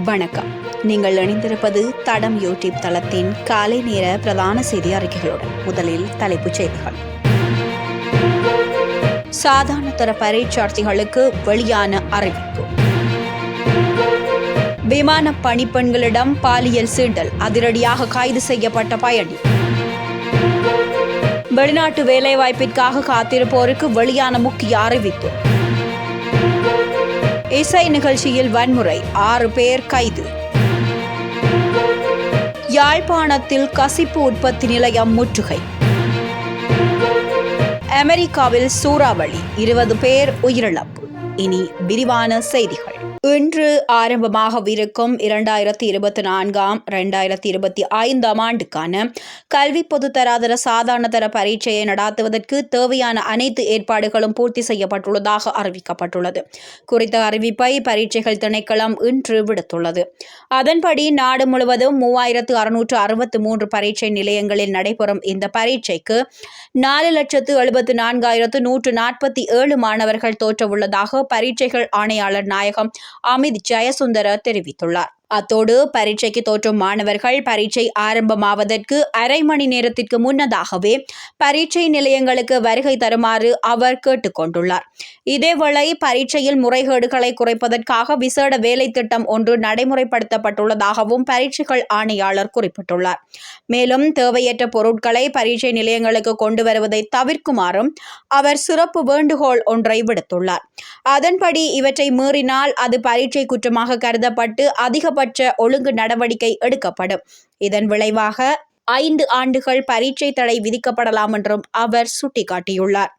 வணக்கம். நீங்கள் இணைந்திருப்பது தடம் யூடியூப் தளத்தின் காலை நேர பிரதான செய்தி அறிக்கைகளுடன். முதலில் தலைப்புச் செய்திகள். சாதாரண தர பரீட்சார்த்திகளுக்கு வெளியான அறிவிப்பு. விமான பணிப்பெண்களிடம் பாலியல் சீண்டல், அதிரடியாக கைது செய்யப்பட்ட பயணி. வெளிநாட்டு வேலைவாய்ப்பிற்காக காத்திருப்போருக்கு வெளியான முக்கிய அறிவிப்பு. இசை நிகழ்ச்சியில் வன்முறை, 6 பேர் கைது. யாழ்ப்பாணத்தில் கசிப்பு உற்பத்தி நிலையம் முற்றுகை. அமெரிக்காவில் சூறாவளி, 20 பேர் உயிரிழப்பு. இனி விரிவான செய்திகள். இன்று ஆரம்பமாகவிருக்கும் 2024-2025 ஆண்டுக்கான கல்வி பொதுத்தராதர சாதாரண தர பரீட்சையை நடாத்துவதற்கு தேவையான அனைத்து ஏற்பாடுகளும் பூர்த்தி செய்யப்பட்டுள்ளதாக அறிவிக்கப்பட்டுள்ளது. குறித்த அறிவிப்பை பரீட்சைகள் திணைக்களம் இன்று விடுத்துள்ளது. அதன்படி நாடு முழுவதும் 3663 பரீட்சை நிலையங்களில் நடைபெறும் இந்த பரீட்சைக்கு 4,74,147 மாணவர்கள் தோற்றவுள்ளதாக பரீட்சைகள் ஆணையாளர் நாயகம் அமித் ஜெயசுந்தர தெரிவித்துள்ளார். அத்தோடு பரீட்சைக்கு தோற்றும் மாணவர்கள் பரீட்சை ஆரம்பமாவதற்கு அரை மணி நேரத்திற்கு முன்னதாகவே பரீட்சை நிலையங்களுக்கு வருகை தருமாறு அவர் கேட்டுக்கொண்டுள்ளார். இதேவேளை பரீட்சையில் முறைகேடுகளை குறைப்பதற்காக விசேட வேலை திட்டம் ஒன்று நடைமுறைப்படுத்தப்பட்டுள்ளதாகவும் பரீட்சைகள் ஆணையாளர் குறிப்பிட்டுள்ளார். மேலும் தேவையற்ற பொருட்களை பரீட்சை நிலையங்களுக்கு கொண்டு வருவதை தவிர்க்குமாறும் அவர் சிறப்பு வேண்டுகோள் ஒன்றை விடுத்துள்ளார். அதன்படி இவற்றை மீறினால் அது பரீட்சை குற்றமாக கருதப்பட்டு அதிகபட்ச ஒழுங்கு நடவடிக்கை எடுக்கப்படும். இதன் விளைவாக 5 ஆண்டுகள் பரீட்சை தடை விதிக்கப்படலாம் என்றும் அவர் சுட்டிக்காட்டியுள்ளார்.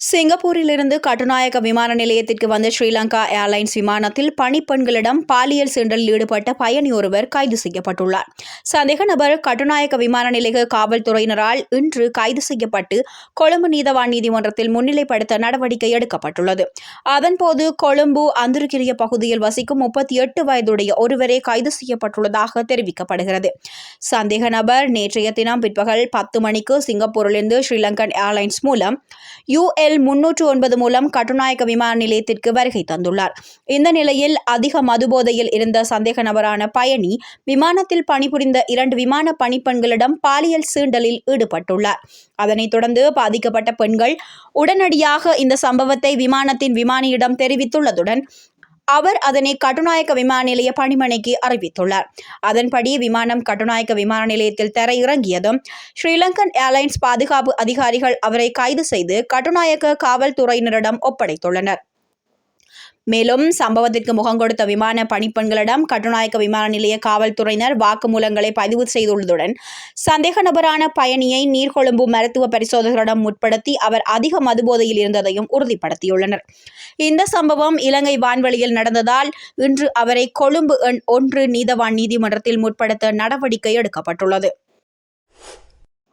சிங்கப்பூரிலிருந்து கட்டுநாயக்க விமான நிலையத்திற்கு வந்த ஸ்ரீலங்கா ஏர்லைன்ஸ் விமானத்தில் பணிப்பெண்களிடம் பாலியல் சீண்டலில் ஈடுபட்ட பயணி ஒருவர் கைது செய்யப்பட்டுள்ளார். சந்தேக நபர் கட்டுநாயக்க விமான நிலைய காவல்துறையினரால் இன்று கைது செய்யப்பட்டு கொழும்பு நீதவான் நீதிமன்றத்தில் முன்னிலைப்படுத்த நடவடிக்கை எடுக்கப்பட்டுள்ளது. அதன்போது கொழும்பு அந்துருக்கிரிய பகுதியில் வசிக்கும் 38 வயதுடைய ஒருவரே கைது செய்யப்பட்டுள்ளதாக தெரிவிக்கப்படுகிறது. சந்தேக நபர் நேற்றைய தினம் பிற்பகல் 10 மணிக்கு சிங்கப்பூரிலிருந்து ஸ்ரீலங்கன் ஏர்லைன்ஸ் மூலம் UL 309 மூலம் கட்டுநாயக்க விமான நிலையத்திற்கு வருகை தந்துள்ளார். இந்த நிலையில் அதிக மதுபோதையில் இருந்த சந்தேக நபரான பயணி விமானத்தில் பணிபுரிந்த 2 விமான பணிப்பெண்களிடம் பாலியல் சீண்டலில் ஈடுபட்டுள்ளார். அதனைத் தொடர்ந்து பாதிக்கப்பட்ட பெண்கள் உடனடியாக இந்த சம்பவத்தை விமானத்தின் விமானியிடம் தெரிவித்துள்ளதுடன் அவர் அதனை கட்டுநாயக்க விமான நிலைய பணிமனைக்கு அறிவித்துள்ளார். அதன்படி விமானம் கட்டுநாயக்க விமான நிலையத்தில் தரையிறங்கியதும் ஸ்ரீலங்கன் ஏர்லைன்ஸ் பாதுகாப்பு அதிகாரிகள் அவரை கைது செய்து கட்டுநாயக்க காவல்துறையினரிடம் ஒப்படைத்துள்ளனர். மேலும் சம்பவத்திற்கு முகங்கொடுத்த விமான பணிப்பெண்களிடம் கட்டுநாயக்க விமான நிலைய காவல்துறையினர் வாக்குமூலங்களை பதிவு செய்துள்ளதுடன் சந்தேக நபரான பயணியை நீர்கொழும்பு மருத்துவ பரிசோதகரிடம் முற்படுத்தி அவர் அதிக மதுபோதையில் இருந்ததையும் உறுதிப்படுத்தியுள்ளனர். இந்த சம்பவம் இலங்கை வான்வெளியில் நடந்ததால் இன்று அவரை கொழும்பு எண் 1 நீதவான் நீதிமன்றத்தில் முற்படுத்த நடவடிக்கை எடுக்கப்பட்டுள்ளது.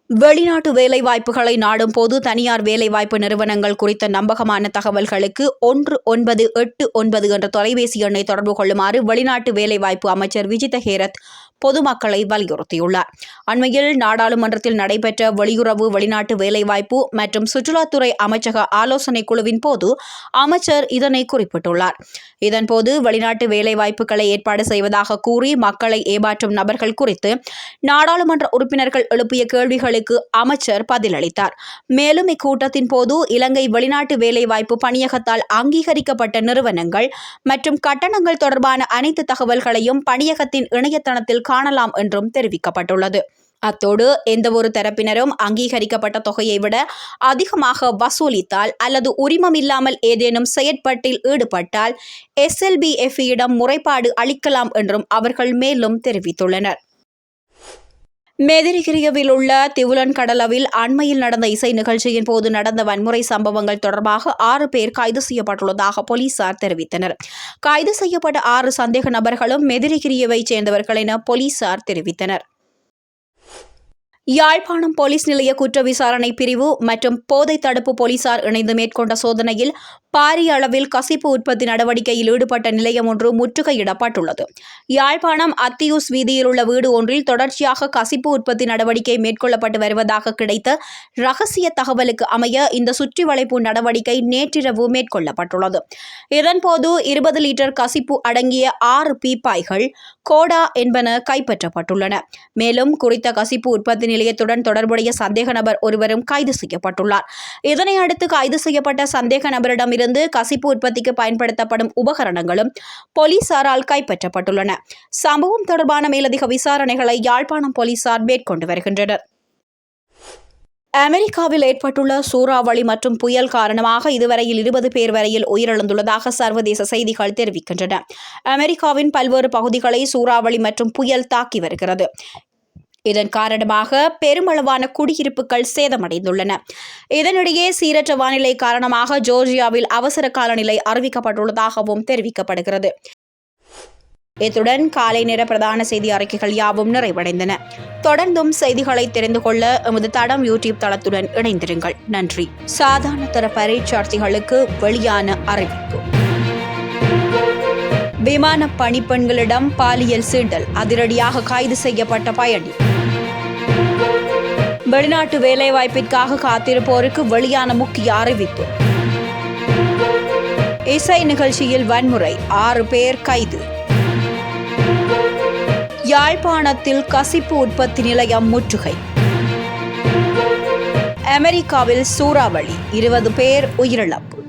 வெளிநாட்டு வேலைவாய்ப்புகளை நாடும் போது தனியார் வேலைவாய்ப்பு நிறுவனங்கள் குறித்த நம்பகமான தகவல்களுக்கு 1989 என்ற தொலைபேசி எண்ணை தொடர்பு கொள்ளுமாறு வெளிநாட்டு வேலைவாய்ப்பு அமைச்சர் விஜித ஹேரத் பொதுமக்களை வலியுறுத்தியுள்ளார். அண்மையில் நாடாளுமன்றத்தில் நடைபெற்ற வெளியுறவு, வெளிநாட்டு வேலைவாய்ப்பு மற்றும் சுற்றுலாத்துறை அமைச்சக ஆலோசனை குழுவின் போது அமைச்சர் இதனை குறிப்பிட்டுள்ளார். இதன்போது வெளிநாட்டு வேலைவாய்ப்புகளை ஏற்பாடு செய்வதாக கூறி மக்களை ஏமாற்றும் நபர்கள் குறித்து நாடாளுமன்ற உறுப்பினர்கள் எழுப்பிய கேள்விகளுக்கு அமைச்சர் பதிலளித்தார். மேலும் இக்கூட்டத்தின் போது இலங்கை வெளிநாட்டு வேலைவாய்ப்பு பணியகத்தால் அங்கீகரிக்கப்பட்ட நிறுவனங்கள் மற்றும் கட்டணங்கள் தொடர்பான அனைத்து தகவல்களையும் பணியகத்தின் இணையதளத்தில் காணலாம் என்றும் தெரிவிக்கப்பட்டுள்ளது. அத்தோடு எந்தவொரு தரப்பினரும் அங்கீகரிக்கப்பட்ட தொகையை விட அதிகமாக வசூலித்தால் அல்லது உரிமம் இல்லாமல் ஏதேனும் செயற்பாட்டில் ஈடுபட்டால் SLBF-இடம் முறைப்பாடு அளிக்கலாம் என்றும் அவர்கள் மேலும் தெரிவித்துள்ளனர். மெதிரிகிரியவில் உள்ள திவுலன் கடலவில் அண்மையில் நடந்த இசை நிகழ்ச்சியின் போது நடந்த வன்முறை சம்பவங்கள் தொடர்பாக 6 பேர் கைது செய்யப்பட்டுள்ளதாக போலீசார் தெரிவித்தனர். கைது செய்யப்பட்ட 6 சந்தேக நபர்களும் மெதிரிகிரியவைச் சேர்ந்தவர்கள் என போலீசார் தெரிவித்தனர். யாழ்ப்பாணம் போலீஸ் நிலைய குற்ற விசாரணை பிரிவு மற்றும் போதை தடுப்பு போலீசார் இணைந்து மேற்கொண்ட சோதனையில் பாரிய அளவில் கசிப்பு உற்பத்தி நடவடிக்கையில் ஈடுபட்ட நிலையம் ஒன்று முற்றுகையிடப்பட்டுள்ளது. யாழ்ப்பாணம் அத்தியூஸ் வீதியில் உள்ள வீடு ஒன்றில் தொடர்ச்சியாக கசிப்பு உற்பத்தி நடவடிக்கை மேற்கொள்ளப்பட்டு வருவதாக கிடைத்த ரகசிய தகவலுக்கு அமைய இந்த சுற்றி வளைப்பு நடவடிக்கை நேற்றிரவு மேற்கொள்ளப்பட்டுள்ளது. இதன்போது 20 லிட்டர் கசிப்பு அடங்கிய 6 பீப்பாய்கள் கோடா என்பன கைப்பற்றப்பட்டுள்ளன. மேலும் குறித்த கசிப்பு உற்பத்தி நிலையத்துடன் தொடர்புடைய சந்தேக நபர் ஒருவரும் கைது செய்யப்பட்டுள்ளார். இதனையடுத்து கைது செய்யப்பட்ட சந்தேக நபரிடமிருந்து கசிப்பு உற்பத்திக்கு பயன்படுத்தப்படும் உபகரணங்களும் போலீசாரால் கைப்பற்றப்பட்டுள்ளன. சம்பவம் தொடர்பான மேலதிக விசாரணைகளை யாழ்ப்பாணம் போலீசார் மேற்கொண்டு வருகின்றனர். அமெரிக்காவில் ஏற்பட்டுள்ள சூறாவளி மற்றும் புயல் காரணமாக இதுவரையில் 20 பேர் வரையில் உயிரிழந்துள்ளதாக சர்வதேச செய்திகள் தெரிவிக்கின்றன. அமெரிக்காவின் பல்வேறு பகுதிகளை சூறாவளி மற்றும் புயல் தாக்கி வருகிறது. இதன் காரணமாக பெருமளவான குடியிருப்புகள் சேதமடைந்துள்ளன. இதனிடையே சீரற்ற வானிலை காரணமாக ஜோர்ஜியாவில் அவசர கால நிலை அறிவிக்கப்பட்டுள்ளதாகவும் தெரிவிக்கப்படுகிறது. இத்துடன் காலை நேர பிரதான செய்தி அறிக்கைகள் யாவும் நிறைவடைந்தன. தொடர்ந்தும் செய்திகளை தெரிந்து கொள்ள எமது தடம் யூடியூப் தளத்துடன் இணைந்திருங்கள். நன்றி. சாதாரண தர பரீட்சார்த்திகளுக்கு வெளியான அறிவிப்பு. விமான பணிப்பெண்களிடம் பாலியல் சீண்டல், அதிரடியாக கைது செய்யப்பட்ட பயணி. வெளிநாட்டு வேலைவாய்ப்பிற்காக காத்திருப்போருக்கு வெளியான முக்கிய அறிவிப்பு. இசை நிகழ்ச்சியில் வன்முறை, 6 பேர் கைது. யாழ்ப்பாணத்தில் கசிப்பு உற்பத்தி நிலையம் முற்றுகை. அமெரிக்காவில் சூறாவளி, 20 பேர் உயிரிழப்பு.